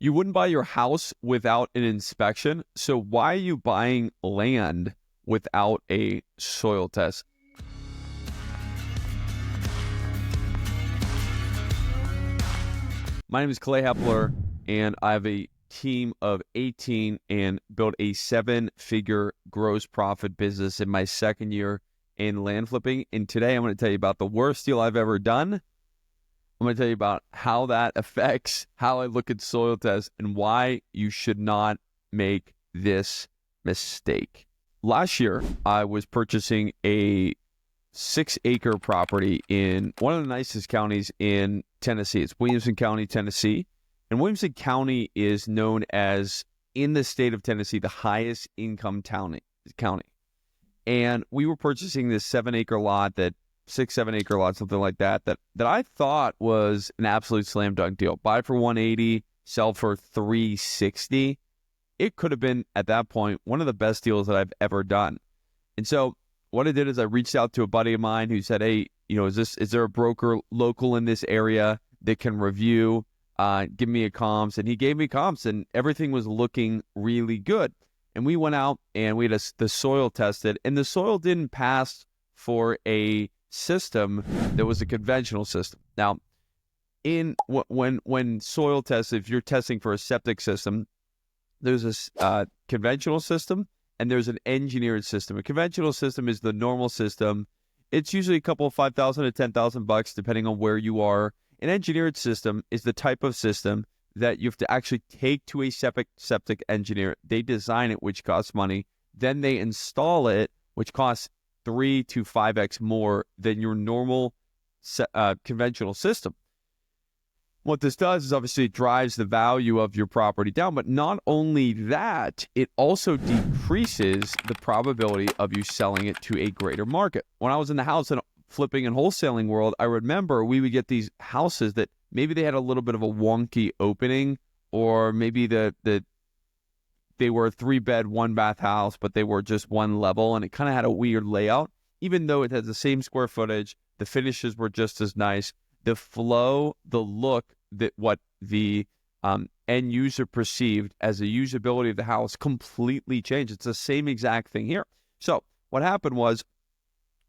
You wouldn't buy your house without an inspection. So why are you buying land without a soil test? My name is Clay Hepler, and I have a team of 18 and built a 7-figure gross profit business in my second year in land flipping. And today I'm going to tell you about the worst deal I've ever done. I'm going to tell you about how that affects how I look at soil tests and why you should not make this mistake. Last year, I was purchasing a 6-acre property in one of the nicest counties in Tennessee. It's Williamson County, Tennessee. And Williamson County is known as, in the state of Tennessee, the highest income county. And we were purchasing this 7-acre lot, that 6-7 acre lot, something like that I thought was an absolute slam dunk deal. Buy for $180, sell for $360. It could have been, at that point, one of the best deals that I've ever done. And so what I did is I reached out to a buddy of mine who said, hey, is there a broker local in this area that can review, give me a comps? And he gave me comps, and everything was looking really good. And we went out and we had the soil tested, and the soil didn't pass for a system that was a conventional system. Now, when soil tests, if you're testing for a septic system, there's a conventional system and there's an engineered system. A conventional system is the normal system. It's usually a couple of $5,000 to $10,000 depending on where you are. An engineered system is the type of system that you have to actually take to a septic engineer. They design it, which costs money. Then they install it, which costs 3 to 5x more than your normal conventional system. What this does is obviously it drives the value of your property down, but not only that, it also decreases the probability of you selling it to a greater market. When I was in the house and flipping and wholesaling world, I remember we would get these houses that maybe they had a little bit of a wonky opening, or maybe they were a 3-bed, 1-bath house, but they were just one level, and it kind of had a weird layout. Even though it had the same square footage, the finishes were just as nice. The flow, the look, that what the end user perceived as the usability of the house completely changed. It's the same exact thing here. So what happened was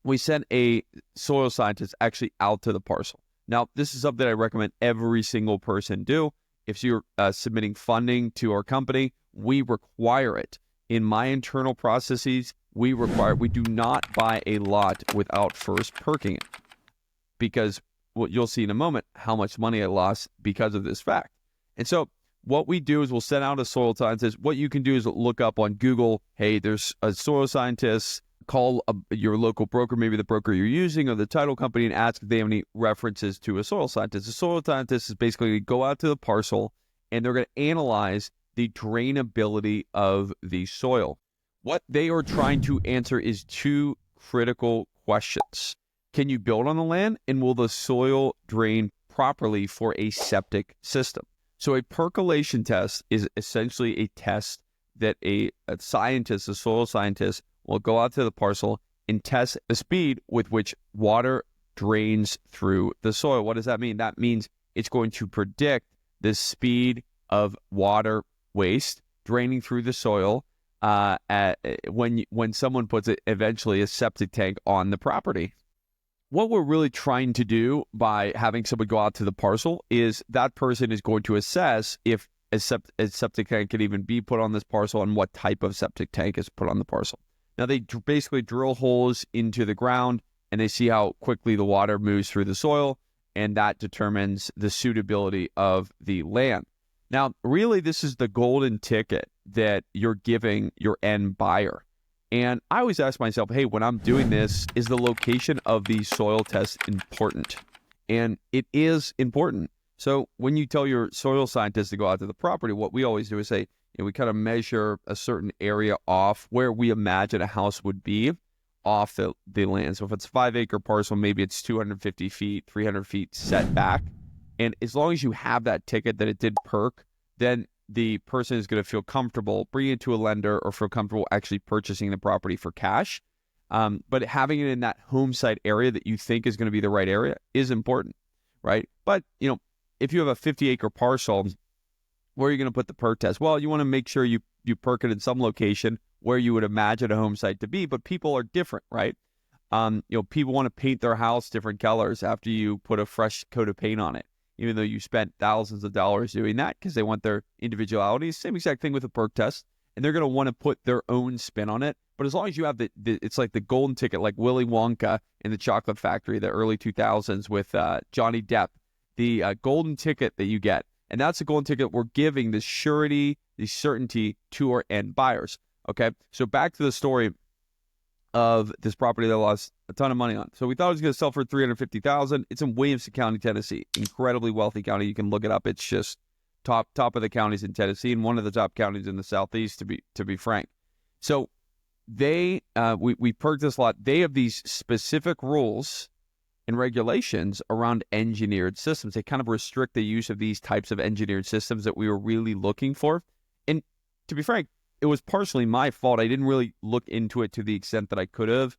we sent a soil scientist actually out to the parcel. Now, this is something I recommend every single person do. If you're submitting funding to our company, we require it. In my internal processes, we do not buy a lot without first perking it, because you'll see in a moment how much money I lost because of this fact. And so what we do is we'll send out a soil scientist. What you can do is look up on Google, hey, there's a soil scientist. Call your local broker, maybe the broker you're using or the title company, and ask if they have any references to a soil scientist. A soil scientist is basically going to go out to the parcel and they're going to analyze the drainability of the soil. What they are trying to answer is 2 critical questions. Can you build on the land, and will the soil drain properly for a septic system? So a percolation test is essentially a test that a scientist, a soil scientist, will go out to the parcel and test the speed with which water drains through the soil. What does that mean? That means it's going to predict the speed of water waste draining through the soil when someone puts eventually a septic tank on the property. What we're really trying to do by having someone go out to the parcel is that person is going to assess if a septic tank can even be put on this parcel and what type of septic tank is put on the parcel. Now, they basically drill holes into the ground and they see how quickly the water moves through the soil, and that determines the suitability of the land. Now, really, this is the golden ticket that you're giving your end buyer. And I always ask myself, hey, when I'm doing this, is the location of the soil test important? And it is important. So when you tell your soil scientist to go out to the property, what we always do is say, we kind of measure a certain area off where we imagine a house would be off the land. So if it's a 5-acre parcel, maybe it's 250 feet, 300 feet set back. And as long as you have that ticket that it did perk, then the person is going to feel comfortable bringing it to a lender or feel comfortable actually purchasing the property for cash. But having it in that home site area that you think is going to be the right area is important, right? But, if you have a 50-acre parcel Where are you going to put the perk test? Well, you want to make sure you perk it in some location where you would imagine a home site to be, but people are different, right? People want to paint their house different colors after you put a fresh coat of paint on it, even though you spent thousands of dollars doing that because they want their individuality. Same exact thing with a perk test. And they're going to want to put their own spin on it. But as long as you have it's like the golden ticket, like Willy Wonka in the Chocolate Factory, the early 2000s with Johnny Depp, the golden ticket that you get. And that's the golden ticket we're giving the surety, the certainty to our end buyers. Okay. So back to the story of this property that lost a ton of money on. So we thought it was going to sell for $350,000. It's in Williamson County, Tennessee, incredibly wealthy county. You can look it up. It's just top of the counties in Tennessee and one of the top counties in the Southeast, to be frank. So we perked this lot. They have these specific rules and regulations around engineered systems. They kind of restrict the use of these types of engineered systems that we were really looking for. And to be frank, it was partially my fault. I didn't really look into it to the extent that I could have.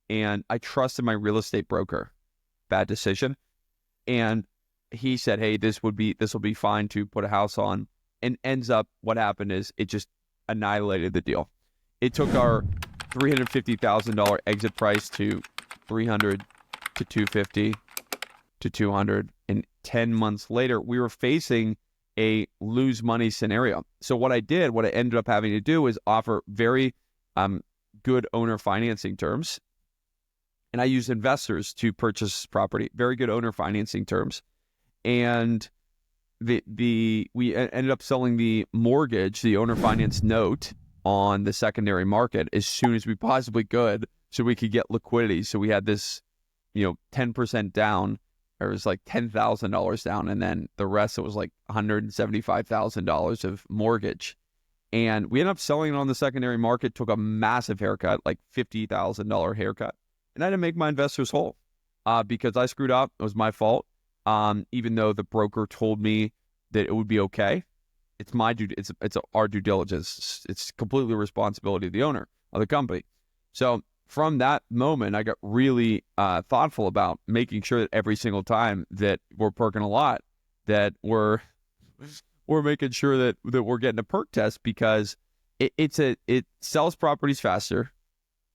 And I trusted my real estate broker. Bad decision. And he said, hey, this will be fine to put a house on. And ends up, what happened is it just annihilated the deal. It took our $350,000 exit price to $300 to $250 to $200. And 10 months later, we were facing a lose money scenario. So what I ended up having to do is offer very good owner financing terms. And I used investors to purchase this property, very good owner financing terms. And we ended up selling the mortgage, the owner finance note on the secondary market as soon as we possibly could so we could get liquidity. So we had this, 10% down. It was like $10,000 down, and then the rest, it was like $175,000 of mortgage. And we ended up selling it on the secondary market, took a massive haircut, like $50,000 haircut. And I had to make my investors whole because I screwed up. It was my fault. Even though the broker told me that it would be okay. It's our due diligence. It's completely responsibility of the owner of the company. So from that moment, I got really thoughtful about making sure that every single time that we're perking a lot, that we're making sure that we're getting a perk test, because it sells properties faster.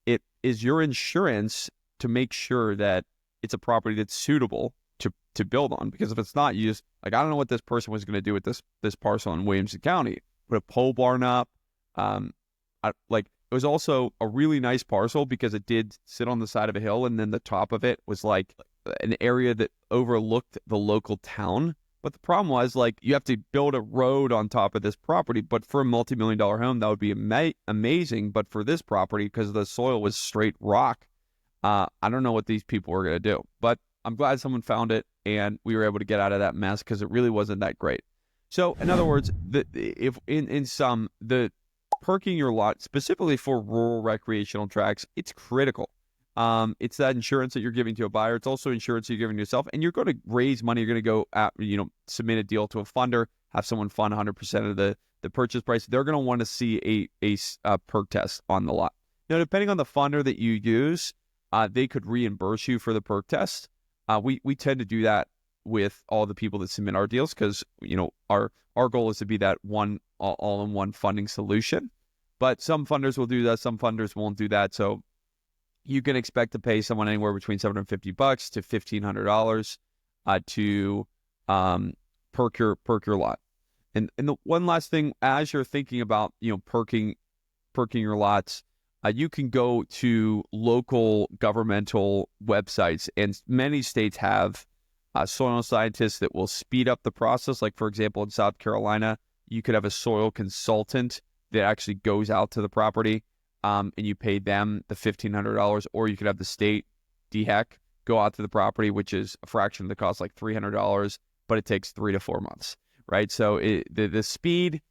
It is your insurance to make sure that it's a property that's suitable to build on. Because if it's not, you just, like, I don't know what this person was going to do with this parcel in Williamson County. Put a pole barn up. It was also a really nice parcel because it did sit on the side of a hill, and then the top of it was like an area that overlooked the local town. But the problem was, like, you have to build a road on top of this property. But for a multi-million-dollar home, that would be amazing. But for this property, because the soil was straight rock, I don't know what these people were going to do. But I'm glad someone found it, and we were able to get out of that mess because it really wasn't that great. So, in other words, if in sum, the perking your lot specifically for rural recreational tracts, it's critical. It's that insurance that you're giving to a buyer. It's also insurance you're giving to yourself, and you're going to raise money. You're going to go submit a deal to a funder, have someone fund 100% of the purchase price. They're going to want to see a perk test on the lot. Now, depending on the funder that you use, they could reimburse you for the perk test. We tend to do that with all the people that submit our deals because, our goal is to be that one all-in-one funding solution. But some funders will do that. Some funders won't do that. So you can expect to pay someone anywhere between $750 to $1,500 to perk your lot. And the one last thing, as you're thinking about perking your lots, you can go to local governmental websites, and many states have soil scientists that will speed up the process. Like, for example, in South Carolina, you could have a soil consultant that actually goes out to the property, and you pay them the $1,500, or you could have the state DHEC go out to the property, which is a fraction of the cost, like $300, but it takes 3 to 4 months, right? So the speed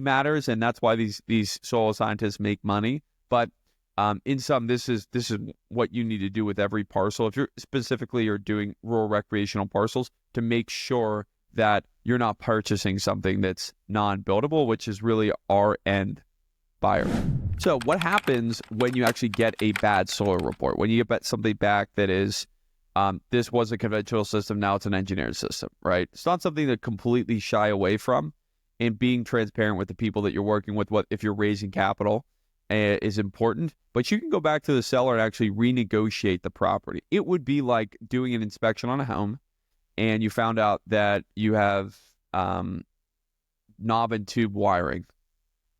matters, and that's why these soil scientists make money. But in sum, this is what you need to do with every parcel. If you're doing rural recreational parcels, to make sure that you're not purchasing something that's non-buildable, which is really our end buyer. So what happens when you actually get a bad soil report? When you get something back that is, this was a conventional system, now it's an engineered system, right? It's not something to completely shy away from. and being transparent with the people that you're working with, what if you're raising capital, is important. But you can go back to the seller and actually renegotiate the property. It would be like doing an inspection on a home and you found out that you have knob and tube wiring,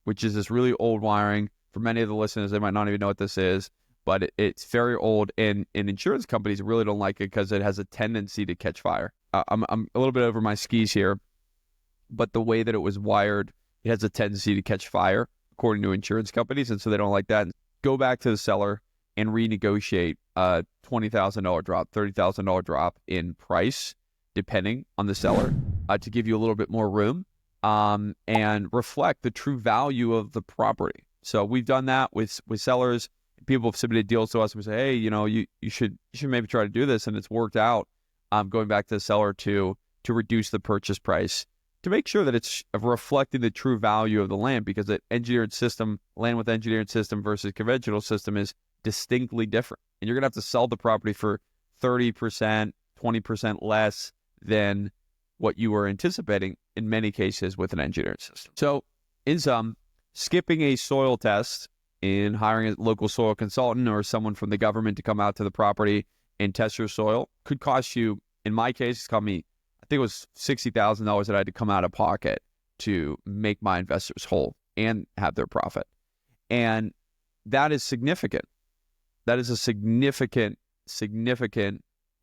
which is this really old wiring. For many of the listeners, they might not even know what this is, but it's very old, and insurance companies really don't like it because it has a tendency to catch fire. I'm a little bit over my skis here, but the way that it was wired, it has a tendency to catch fire, according to insurance companies, and so they don't like that. Go back to the seller and renegotiate a $20,000 drop, $30,000 drop in price, depending on the seller, to give you a little bit more room, and reflect the true value of the property. So we've done that with sellers. People have submitted deals to us and we say, hey, you should maybe try to do this, and it's worked out. Going back to the seller to reduce the purchase price, to make sure that it's reflecting the true value of the land, because the engineered system, land with engineered system versus conventional system, is distinctly different. And you're going to have to sell the property for 30%, 20% less than what you were anticipating in many cases with an engineered system. So in sum, skipping a soil test and hiring a local soil consultant or someone from the government to come out to the property and test your soil could cost you, in my case, it's cost me, I think it was $60,000 that I had to come out of pocket to make my investors whole and have their profit. And that is significant. That is a significant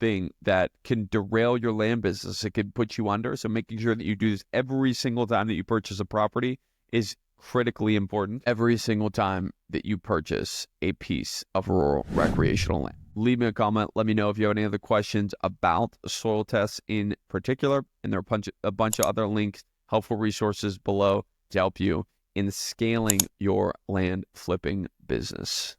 thing that can derail your land business. It can put you under. So making sure that you do this every single time that you purchase a property is critically important. Every single time that you purchase a piece of rural recreational land. Leave me a comment. Let me know if you have any other questions about soil tests in particular. And there are a bunch of other links, helpful resources below to help you in scaling your land flipping business.